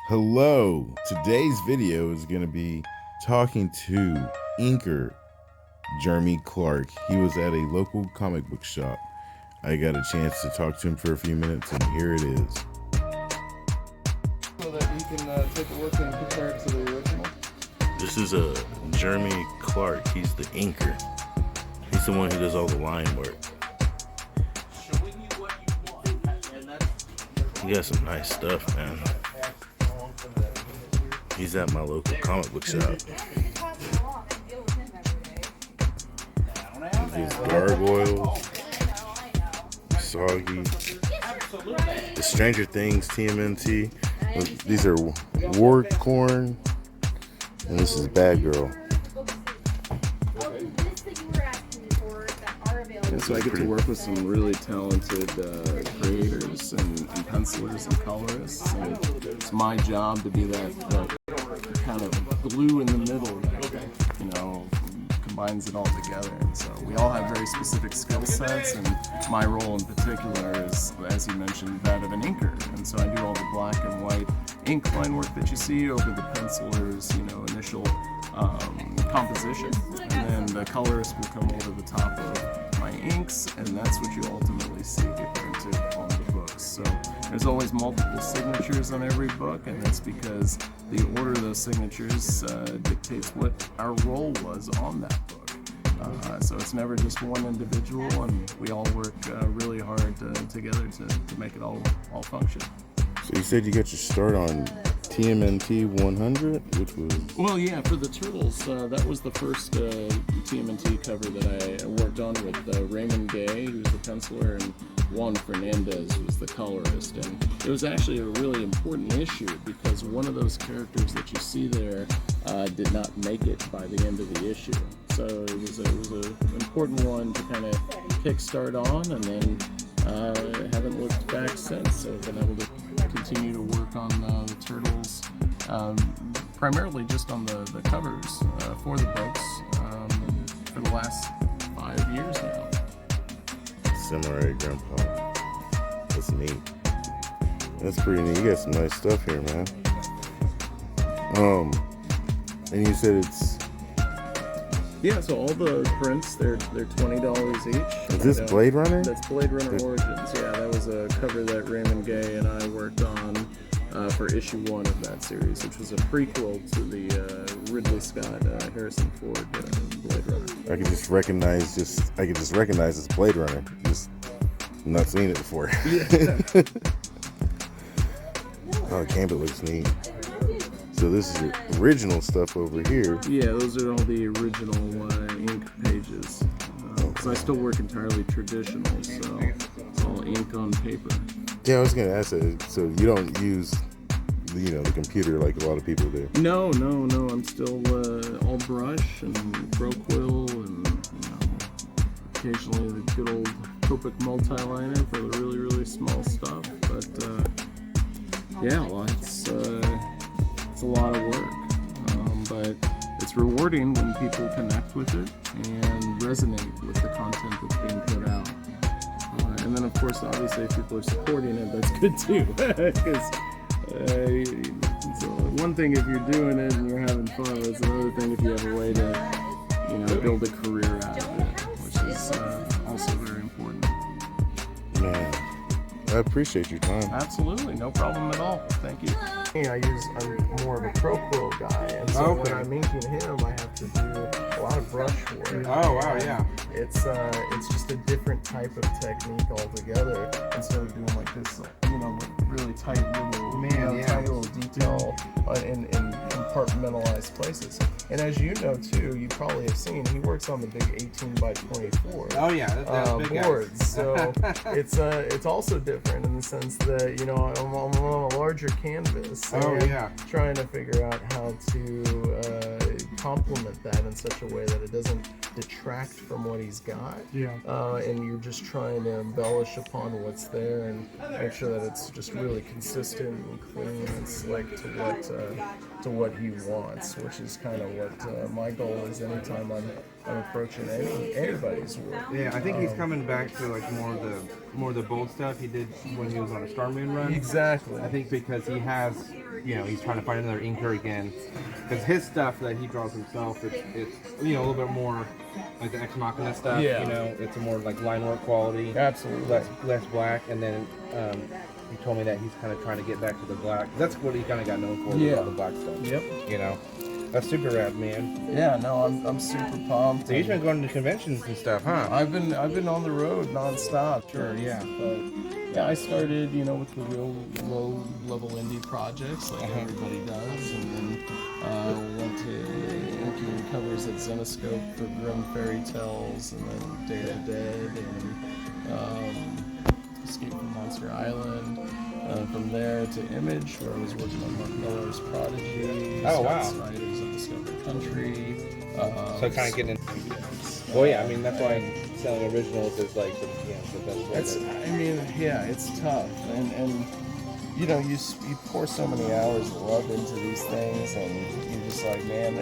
Hello, today's video is going to be talking to inker Jeremy Clark. He was at a local comic book shop. I got a chance to talk to him for a few minutes, and here it is. So that you can take a look and compare it to the original. This is Jeremy Clark. He's the inker. He's the one who does all the line work. He got some nice stuff, man. He's at my local comic book shop. These gargoyles, soggy, the Stranger Things TMNT. These are Warcorns, and this is Bad Girl. Yeah, so I get to work with some really talented creators and pencilers and colorists, and it's my job to be that kind of glue in the middle that, you know, combines it all together. And so we all have very specific skill sets, and my role in particular is, as you mentioned, that of an inker. And so I do all the black and white ink line work that you see over the penciler's, you know, initial composition, and then the colorist will come over the top of my inks, and that's what you ultimately see get printed on the books. So there's always multiple signatures on every book, and that's because the order of those signatures dictates what our role was on that book. So it's never just one individual, and we all work really hard together to make it all function. So you said you got your start on TMNT 100, which was... Well, yeah, for the Turtles, that was the first TMNT cover that I worked on with Raymond Gay, who's the penciler, and Juan Fernandez, who's the colorist. And it was actually a really important issue because one of those characters that you see there did not make it by the end of the issue. So it was an important one to kind of kickstart on, and then haven't looked back since. So I've been able to continue to work on the Turtles, primarily just on the covers for the books for the last 5 years now. Samurai Grandpa. That's neat. That's pretty neat. You got some nice stuff here, man. And you said it's... Yeah, so all the prints, they're $20 each. Is this Blade Runner? That's Blade Runner Origins. Yeah, that was a cover that Raymond Gay and I worked on for issue 1 of that series, which was a prequel to the Ridley Scott, Harrison Ford Blade Runner. I could just recognize it's Blade Runner. Just not seen it before. Yeah. Oh, the gambit looks neat. So this is your original stuff over here. Yeah, those are all the original ink pages. Because I still work entirely traditional, so it's all ink on paper. Yeah, I was gonna ask that. So you don't use, the computer like a lot of people do? No. I'm still all brush and pro quill, and occasionally the good old Copic multi-liner for the really, really small stuff. But yeah, well, it's a lot of work, but it's rewarding when people connect with it and resonate with the content that's being put out. And then, of course, obviously, if people are supporting it, that's good too. Because it's one thing if you're doing it and you're having fun, it's another thing if you have a way to, build a career out of it, which is also very important. Man, I appreciate your time. Absolutely, no problem at all. Thank you. I'm more of a pro quill guy, and so when I'm inking him, I have to do a lot of brush work. Oh wow, yeah. It's just a different type of technique altogether. Instead of doing like this, really tight little detail in compartmentalized places. And as you know too, you probably have seen, he works on the big 18 by 24. Oh yeah, that's big boards. So it's also different in the sense that I'm on a larger canvas. Trying to figure out how to complement that in such a way that it doesn't detract from what he's got. Yeah. And you're just trying to embellish upon what's there and make sure that it's just really consistent and clean and slick to what he wants, which is kind of what my goal is anytime approaching anybody's work. Yeah, I think he's coming back to like more of the bold stuff he did when he was on a Star Moon run. Exactly. I think because he has, he's trying to find another inker again. Because his stuff that he draws himself, it's a little bit more like the Ex Machina stuff. Yeah. It's a more like line work quality. Absolutely. Less black, and then he told me that he's kind of trying to get back to the black. That's what he kind of got known for. Yeah. All the black stuff. Yep. That's super rad, man. Yeah, no, I'm super pumped. So you've been going to conventions and stuff, huh? I've been on the road nonstop. Sure, yeah. But yeah, I started, with the real low level indie projects like everybody does, and then went to inking covers at Zenoscope for Grim Fairy Tales, and then Day of the Dead, and Escape from Monster Island. From there to Image, where I was working on Mark Miller's Prodigy, Scott Snyder's Undiscovered Country. So kind of getting in. Well, yeah, I mean that's why selling originals is like the best way. It's tough, and you pour so many hours of love into these things, and you're just like, man,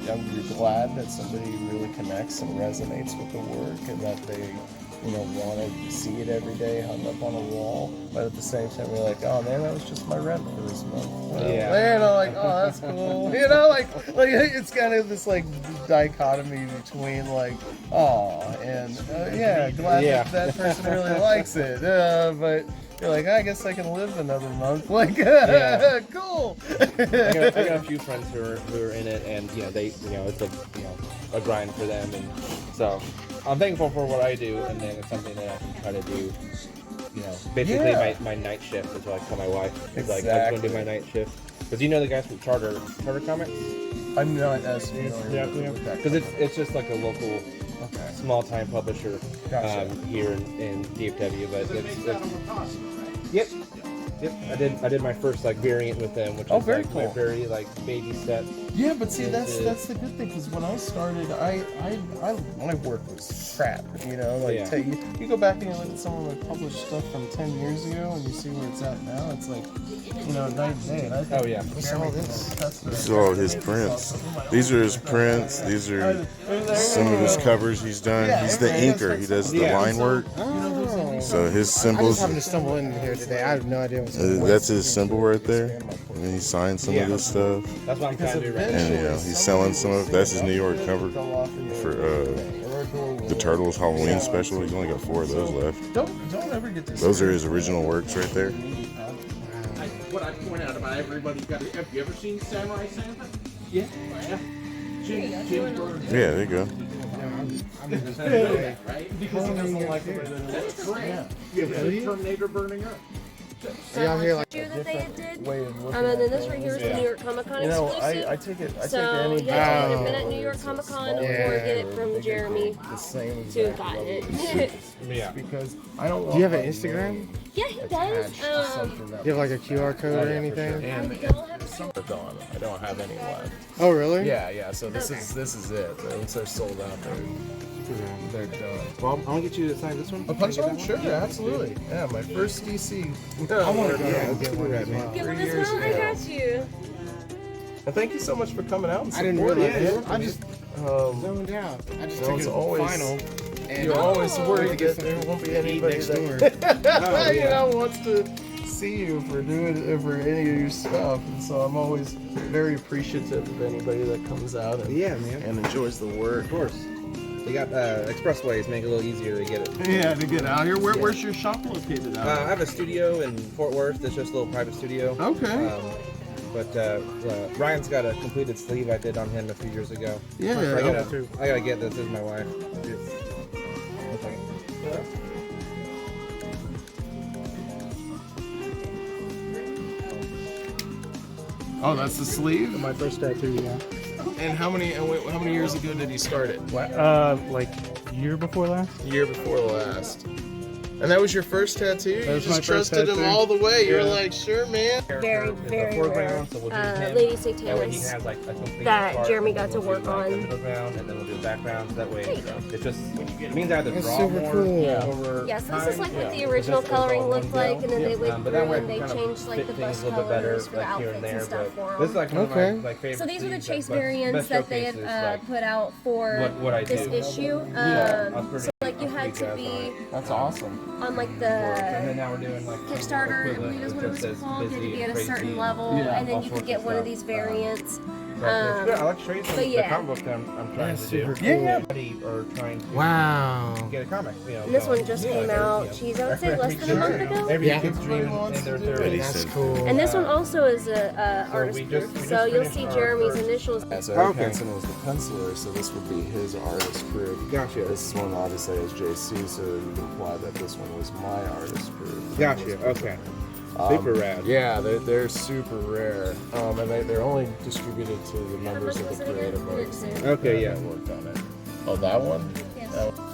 you're glad that somebody really connects and resonates with the work, and that they want to see it every day hung up on a wall, but at the same time you're like, oh man, that was just my rent for this month. Like, oh, that's cool. Like it's kind of this like dichotomy between like, oh, and glad that person really likes it, but you're like, I guess I can live another month. Like, cool. I got a few friends who are in it, and it's a grind for them, and so I'm thankful for what I do, and then it's something that I can try to do. Basically my night shift is what I tell my wife. It's like I'm going to do my night shift. Because the guys from Charter Comics. I'm not as familiar with that. Because it's just like a local, small time publisher here in DFW, but it's Yep. I did my first like variant with them, which is very like cool. my very like baby step. Yeah, but see, that's the good thing, because when I started, my work was crap. You go back and you look at some of my published stuff from 10 years ago, and you see where it's at now. It's like, night and day. And I think This is all his prints. These are his prints. These are some of his covers he's done. He's the inker. He does the line work. So his I symbols. just happened to stumble in here today. I have no idea what's going on. That's his symbol right there. And he signed some of this stuff. That's what I'm trying to do right now. And he's selling some of. That's his New York cover for the Turtles Halloween special. He's only got 4 of those left. Don't ever get this. Those are his original works right there. What I point out about everybody, have you ever seen Samurai Santa? Yeah. Jim Bird. Yeah, there you go. Right? Because he doesn't like the way that That's correct. You have the Terminator burning up. Y'all hear like that they did. Way of looking And then at this right here is the New York Comic Con exclusive. I take it. I take So any. you have to have been at New York Comic Con or Yeah. get it from Jeremy The same to have gotten it. Yeah. because I don't. Do you have an Instagram? Yeah, he does. Do you have like a QR code or anything? I don't have a They're gone. I don't have any left. Oh really? Yeah. So this is it. Once they're sold out, they're done. Well, I'm gonna get you to sign this one. A punch on? Sure, absolutely. Yeah, my first DC. I want to get one as well. Give 3 him this years one. I ago. got you. Well, thank you so much for coming out and I didn't supporting realize it. it. I just zoned out. I just took it's it always- final. And You're always Oh. worried that there won't be anybody next that wants to see you for doing for any of your stuff, and so I'm always very appreciative of anybody that comes out and, Man. and enjoys the work. Of course. They got expressways, make it a little easier to get it. Yeah, to get out here. Where's your shop located I have a studio in Fort Worth. It's just a little private studio. Okay. But Ryan's got a completed sleeve I did on him a few years ago. Yeah. I gotta get this. This is my wife. Oh, that's the sleeve. My first tattoo, yeah. And how many years ago did he start it? Like year before last. Year before last. And that was your first tattoo? You was my just first trusted him tattoo. all the way. You were Yeah. like, sure, man. Very, very foreground, rare. so we'll do him. Lady That way he Satanas has like a complete that part, Jeremy and then got to we'll do, work like, the on. middle ground, and then we'll do the background. That way, There you go. it just means I have to That's draw super more cool. over. Yeah, so this time. is like what the It's original just- it's all coloring one looked like, go. and then they went But through that way I and they can kind of changed like fit the things bust a little bit better, colors for the like, here outfits and there, and stuff but for this is them. like one of Okay. my like favorite. So these were the sleeves chase that variants best that they had showcases, like, put out for what I this do. issue. Yeah, I was pretty- So like you I was had pretty to jazzed on be it. That's awesome. on like And then the now we're doing like Kickstarter, I equivalent, believe is what which it was just says called. You had to busy be at a and certain crazy, level, Yeah, and then all you sorts could get of one of stuff. these variants. But it's good. I like showing but the yeah. comic book that I'm trying That's to do. super cool. Or trying to Wow. get a comic. You know, And this so, one just yeah, came like, out, you know, geez, I would say less than a month ago. Every Yeah. kid's dream in their 30s. That's cool. And this one also is a artist we just- proof, we just so you'll finished see our Jeremy's first- initials. Yeah, so Eric Okay. Henson was the penciler, so this would be his artist proof. Gotcha. This one obviously is JC, so you can imply that this one was my artist proof. Gotcha. Okay. Super rad. Yeah, they're super rare, and they're only distributed to the members of the creative artists. Okay. Yeah. that worked on it. Oh, that one? Yes. That one.